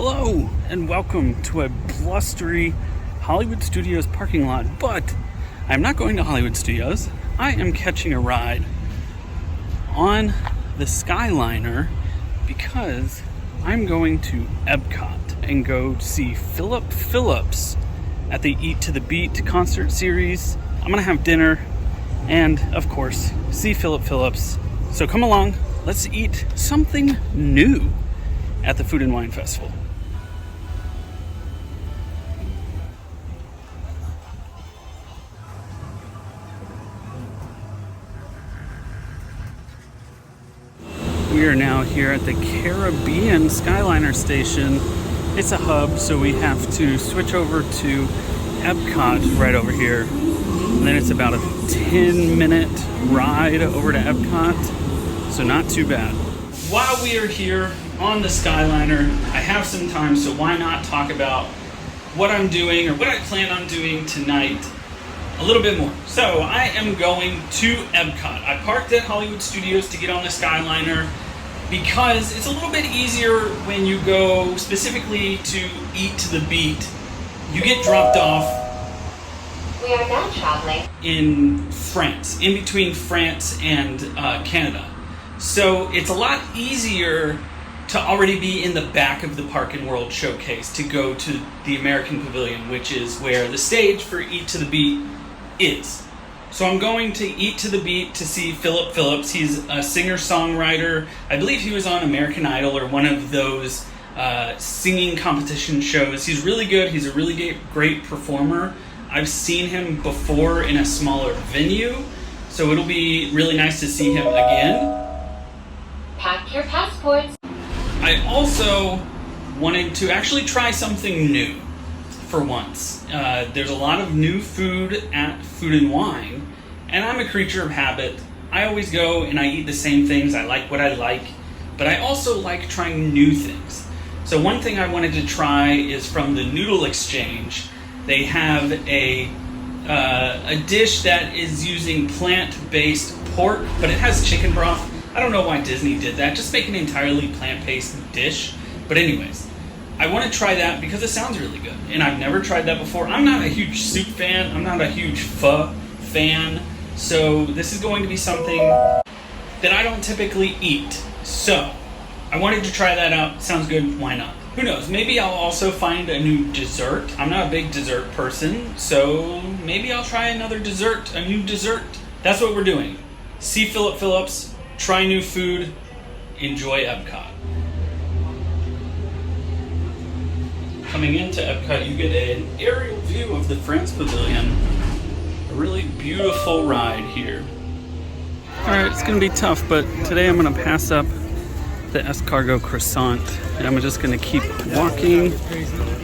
Hello and welcome to a blustery Hollywood Studios parking lot, but I'm not going to Hollywood Studios. I am catching a ride on the Skyliner because I'm going to EPCOT and go see Phillip Phillips at the Eat to the Beat concert series. I'm gonna have dinner and, of course, see Phillip Phillips. So come along, let's eat something new at the Food and Wine Festival. We are now here at the Caribbean Skyliner station. It's a hub, so we have to switch over to EPCOT right over here. And then it's about a 10-minute ride over to EPCOT, so not too bad. While we are here on the Skyliner, I have some time, so why not talk about what I'm doing or what I plan on doing tonight a little bit more. So I am going to EPCOT. I parked at Hollywood Studios to get on the Skyliner because it's a little bit easier when you go specifically to Eat to the Beat. You get dropped off. We are now traveling in France, in between France and Canada. So it's a lot easier to already be in the back of the Park and World Showcase to go to the American Pavilion, which is where the stage for Eat to the Beat is. So I'm going to Eat to the Beat to see Phillip Phillips. He's a singer-songwriter. I believe he was on American Idol or one of those singing competition shows. He's really good. He's a really great performer. I've seen him before in a smaller venue, so it'll be really nice to see him again. Pack your passports. I also wanted to actually try something new for once. There's a lot of new food at Food and Wine, and I'm a creature of habit. I always go and I eat the same things. I like what I like, but I also like trying new things. So one thing I wanted to try is from the Noodle Exchange. They have a dish that is using plant-based pork, but it has chicken broth. I don't know why Disney did that. Just make an entirely plant-based dish. But anyways, I want to try that because it sounds really good. And I've never tried that before. I'm not a huge soup fan. I'm not a huge pho fan. So this is going to be something that I don't typically eat. So I wanted to try that out. Sounds good. Why not? Who knows? Maybe I'll also find a new dessert. I'm not a big dessert person, so maybe I'll try another dessert, a new dessert. That's what we're doing. See Phillip Phillips, try new food, enjoy EPCOT. Coming into EPCOT, you get an aerial view of the France Pavilion. A really beautiful ride here. Alright, it's going to be tough, but today I'm going to pass up the escargot croissant, and I'm just going to keep walking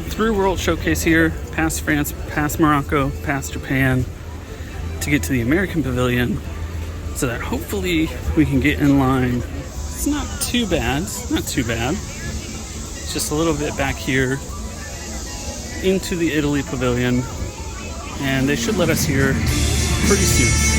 through World Showcase here, past France, past Morocco, past Japan, to get to the American Pavilion, so that hopefully we can get in line. It's not too bad, It's just a little bit back here into the Italy Pavilion, and they should let us here pretty soon.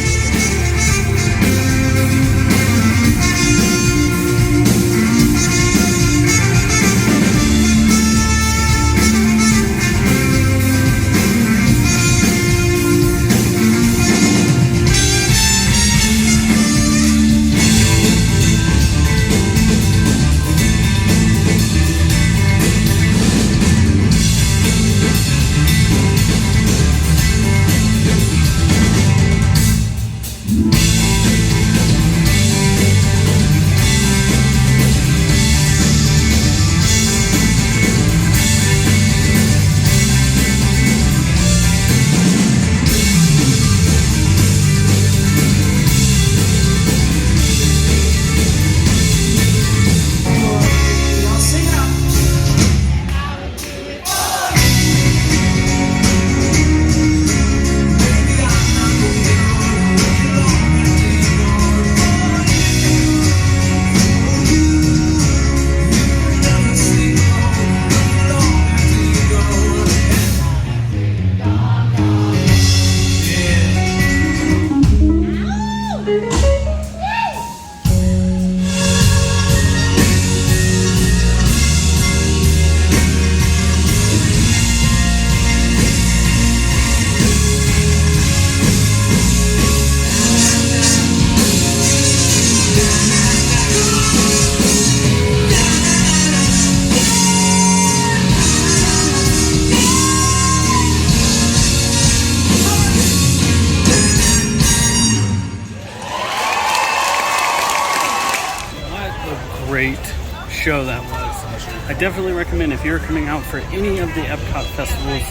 show that was. I definitely recommend, if you're coming out for any of the EPCOT festivals,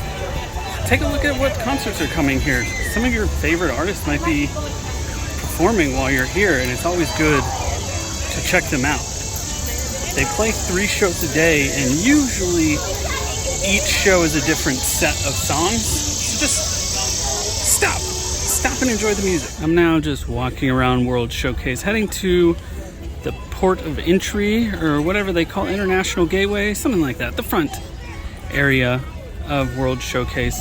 take a look at what concerts are coming here. Some of your favorite artists might be performing while you're here, and it's always good to check them out. They play 3 shows a day, and usually each show is a different set of songs. So just stop and enjoy the music. I'm now just walking around World Showcase, heading to the port of entry, or whatever they call International Gateway, something like that, the front area of World Showcase.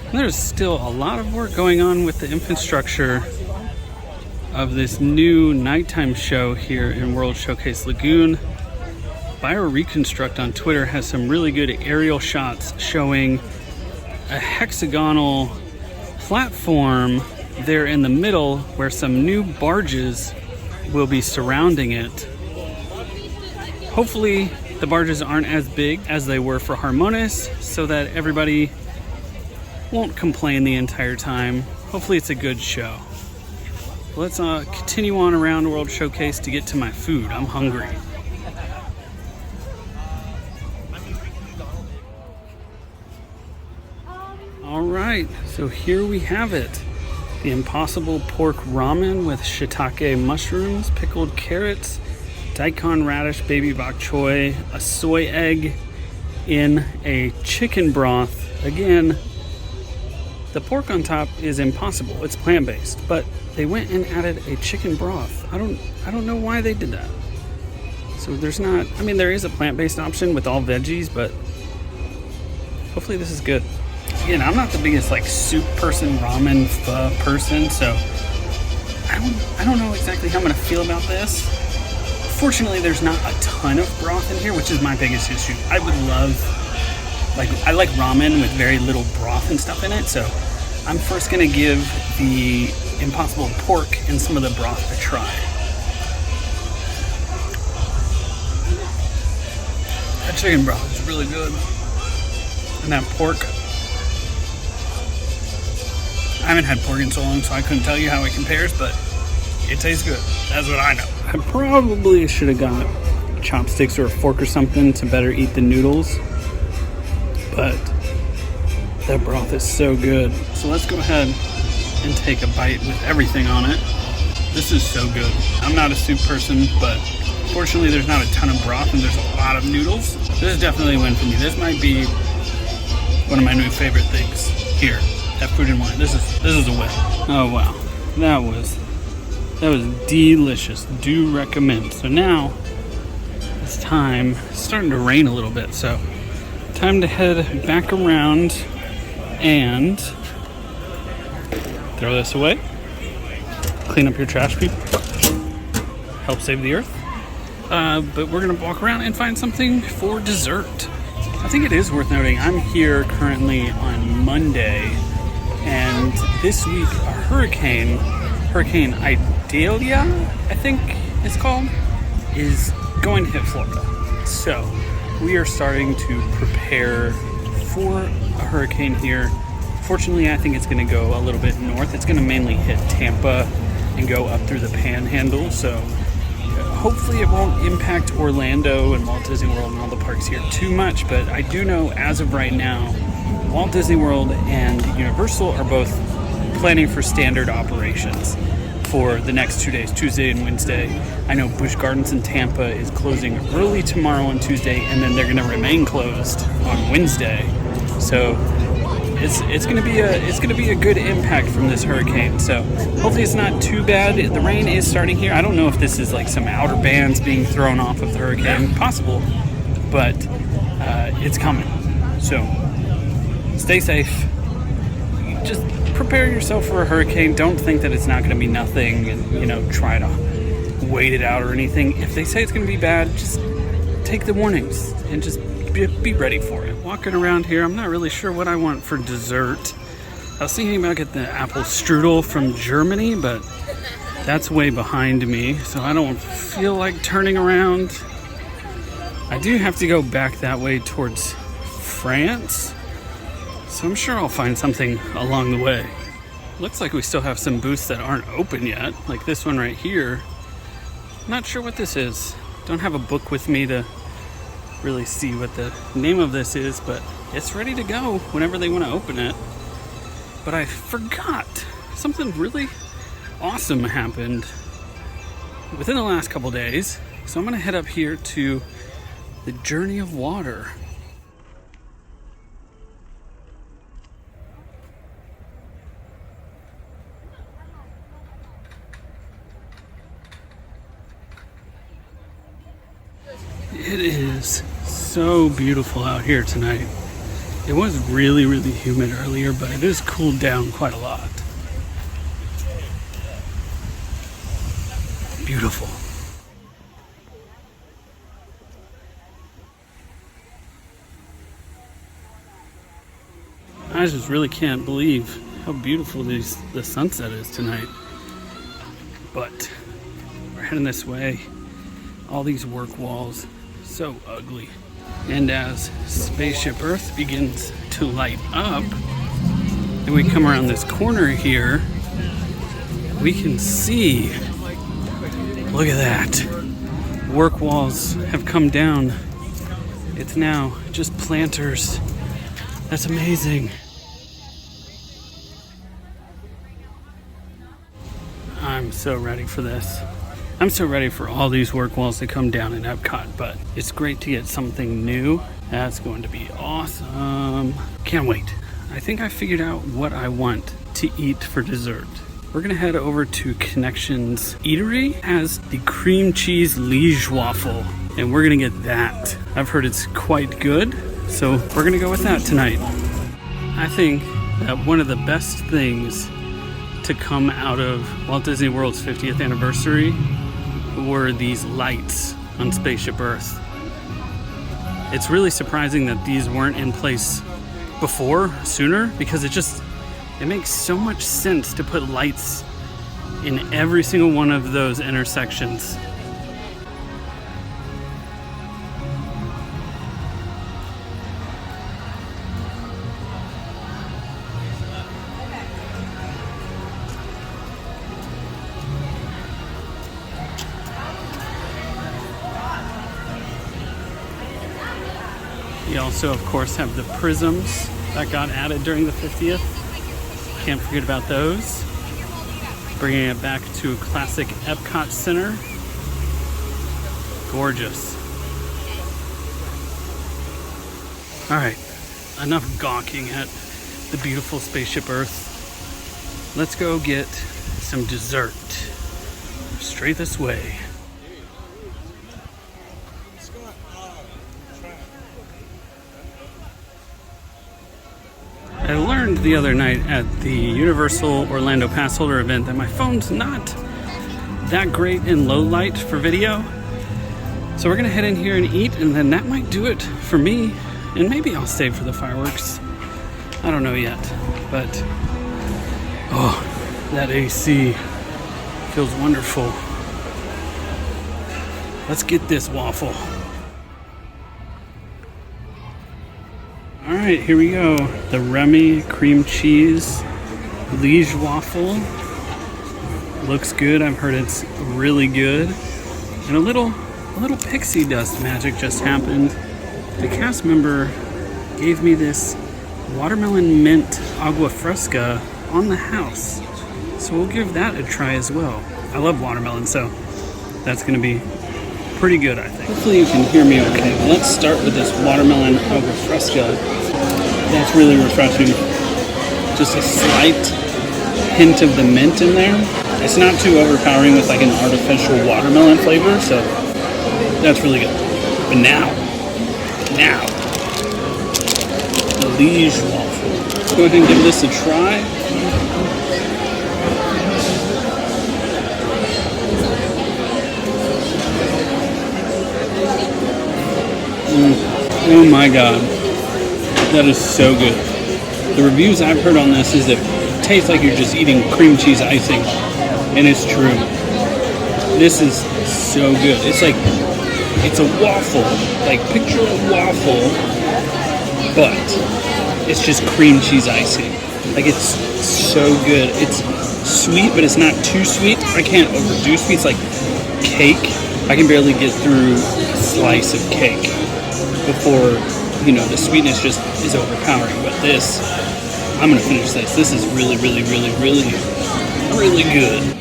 And there's still a lot of work going on with the infrastructure of this new nighttime show here in World Showcase Lagoon. BioReconstruct on Twitter has some really good aerial shots showing a hexagonal platform there in the middle where some new barges will be surrounding it. Hopefully the barges aren't as big as they were for Harmonis, so that everybody won't complain the entire time. Hopefully it's a good show. Let's continue on around World Showcase to get to my food. I'm hungry. All right, so here we have it. The Impossible Pork Ramen with shiitake mushrooms, pickled carrots, daikon radish, baby bok choy, a soy egg in a chicken broth. Again, the pork on top is impossible. It's plant-based, but they went and added a chicken broth. I don't know why they did that. So there's not, I mean, there is a plant-based option with all veggies, but hopefully this is good. Again, I'm not the biggest like soup person, ramen pho person, so I don't know exactly how I'm gonna feel about this. Fortunately, there's not a ton of broth in here, which is my biggest issue. I would love, I like ramen with very little broth and stuff in it, so I'm first gonna give the Impossible Pork and some of the broth a try. That chicken broth is really good. And that pork, I haven't had pork in so long, so I couldn't tell you how it compares, but it tastes good. That's what I know. I probably should have got chopsticks or a fork or something to better eat the noodles, but that broth is so good. So let's go ahead and take a bite with everything on it. This is so good. I'm not a soup person, but fortunately there's not a ton of broth and there's a lot of noodles. This is definitely a win for me. This might be one of my new favorite things here at Food and Wine. This is a win. Oh wow, that was delicious. Do recommend. So now it's time. It's starting to rain a little bit, so time to head back around and throw this away. Clean up your trash, people. Help save the earth. But we're gonna walk around and find something for dessert. I think it is worth noting I'm here currently on Monday, and this week a Hurricane Idalia, I think it's called, is going to hit Florida. So we are starting to prepare for a hurricane here. Fortunately, I think it's going to go a little bit north. It's going to mainly hit Tampa and go up through the Panhandle. So hopefully it won't impact Orlando and Walt Disney World and all the parks here too much. But I do know as of right now, Walt Disney World and Universal are both planning for standard operations for the next 2 days, Tuesday and Wednesday. I know Busch Gardens in Tampa is closing early tomorrow on Tuesday, and then they're going to remain closed on Wednesday. So it's going to be a good impact from this hurricane. So hopefully it's not too bad. The rain is starting here. I don't know if this is like some outer bands being thrown off of the hurricane, possible, but it's coming. So stay safe. Just prepare yourself for a hurricane. Don't think that it's not going to be nothing and, try to wait it out or anything. If they say it's going to be bad, just take the warnings and just be ready for it. Walking around here, I'm not really sure what I want for dessert. I was thinking about getting the apple strudel from Germany, but that's way behind me, so I don't feel like turning around. I do have to go back that way towards France, so I'm sure I'll find something along the way. Looks like we still have some booths that aren't open yet, like this one right here. Not sure what this is. Don't have a book with me to really see what the name of this is, but it's ready to go whenever they want to open it. But I forgot something really awesome happened within the last couple days. So I'm gonna head up here to the Journey of Water. It is so beautiful out here tonight. It was really, really humid earlier, but it has cooled down quite a lot. Beautiful. I just really can't believe how beautiful the sunset is tonight. But we're heading this way. All these work walls, so ugly. And as Spaceship Earth begins to light up, and we come around this corner here, we can see, look at that. Work walls have come down. It's now just planters. That's amazing. I'm so ready for this. I'm so ready for all these work walls to come down in EPCOT, but it's great to get something new. That's going to be awesome. Can't wait. I think I figured out what I want to eat for dessert. We're gonna head over to Connections Eatery. It has the cream cheese liege waffle, and we're gonna get that. I've heard it's quite good, so we're gonna go with that tonight. I think that one of the best things to come out of Walt Disney World's 50th anniversary were these lights on Spaceship Earth. It's really surprising that these weren't in place sooner, because it makes so much sense to put lights in every single one of those intersections. We also, of course, have the prisms that got added during the 50th. Can't forget about those. Bringing it back to classic EPCOT Center. Gorgeous. All right, enough gawking at the beautiful Spaceship Earth. Let's go get some dessert. Straight this way. I learned the other night at the Universal Orlando Pass Holder event that my phone's not that great in low light for video. So we're gonna head in here and eat, and then that might do it for me. And maybe I'll stay for the fireworks. I don't know yet, but oh, that AC feels wonderful. Let's get this waffle. All right, here we go. The Remy cream cheese liege waffle. Looks good. I've heard it's really good. And a little pixie dust magic just happened. The cast member gave me this watermelon mint agua fresca on the house. So we'll give that a try as well. I love watermelon, so that's gonna be pretty good, I think. Hopefully you can hear me okay. Let's start with this watermelon agua fresca. That's really refreshing. Just a slight hint of the mint in there. It's not too overpowering with like an artificial watermelon flavor, so that's really good. But now, the liege waffle. Let's go ahead and give this a try. Oh my god, that is so good. The reviews I've heard on this is it tastes like you're just eating cream cheese icing, and it's true. This is so good. It's like, it's a waffle, like picture a waffle, but it's just cream cheese icing. Like, it's so good. It's sweet, but it's not too sweet. I can't overdo sweet. It's like cake. I can barely get through a slice of cake. before, you know, the sweetness just is overpowering. But this, I'm gonna finish this. This is really, really, really, really, really good.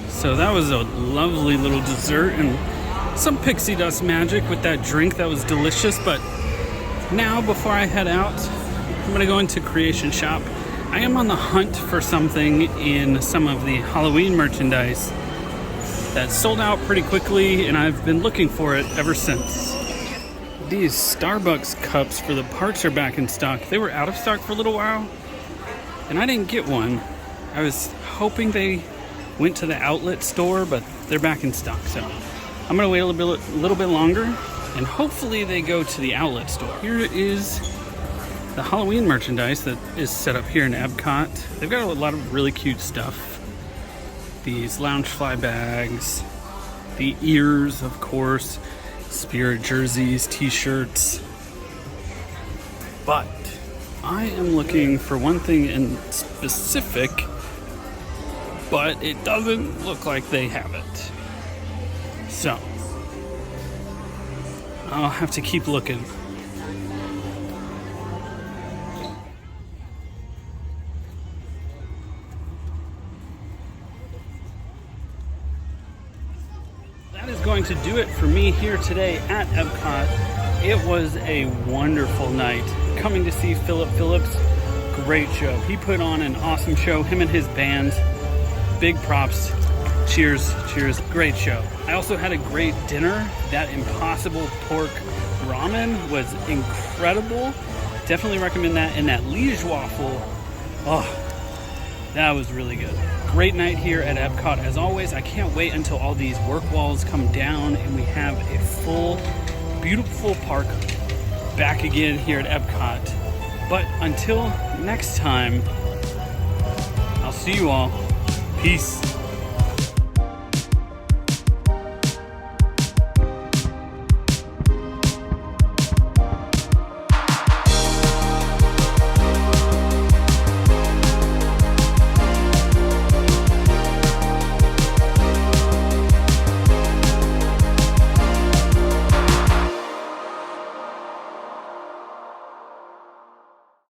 So that was a lovely little dessert and some pixie dust magic with that drink that was delicious. But now, before I head out, I'm gonna go into Creation Shop. I am on the hunt for something in some of the Halloween merchandise that sold out pretty quickly, and I've been looking for it ever since. These Starbucks cups for the parks are back in stock. They were out of stock for a little while, and I didn't get one. I was hoping they went to the outlet store, but they're back in stock. So I'm gonna wait a little bit longer, and hopefully they go to the outlet store. Here is the Halloween merchandise that is set up here in EPCOT. They've got a lot of really cute stuff. These Loungefly bags, the ears, of course, spirit jerseys, t-shirts. But I am looking for one thing in specific, but it doesn't look like they have it. So I'll have to keep looking. That is going to do it for me here today at EPCOT. It was a wonderful night. Coming to see Phillip Phillips, great show. He put on an awesome show, him and his band. Big props. Cheers, cheers. Great show. I also had a great dinner. That Impossible Pork Ramen was incredible. Definitely recommend that. And that liege waffle, oh, that was really good. Great night here at EPCOT. As always, I can't wait until all these work walls come down and we have a full, beautiful park back again here at EPCOT. But until next time, I'll see you all. Peace.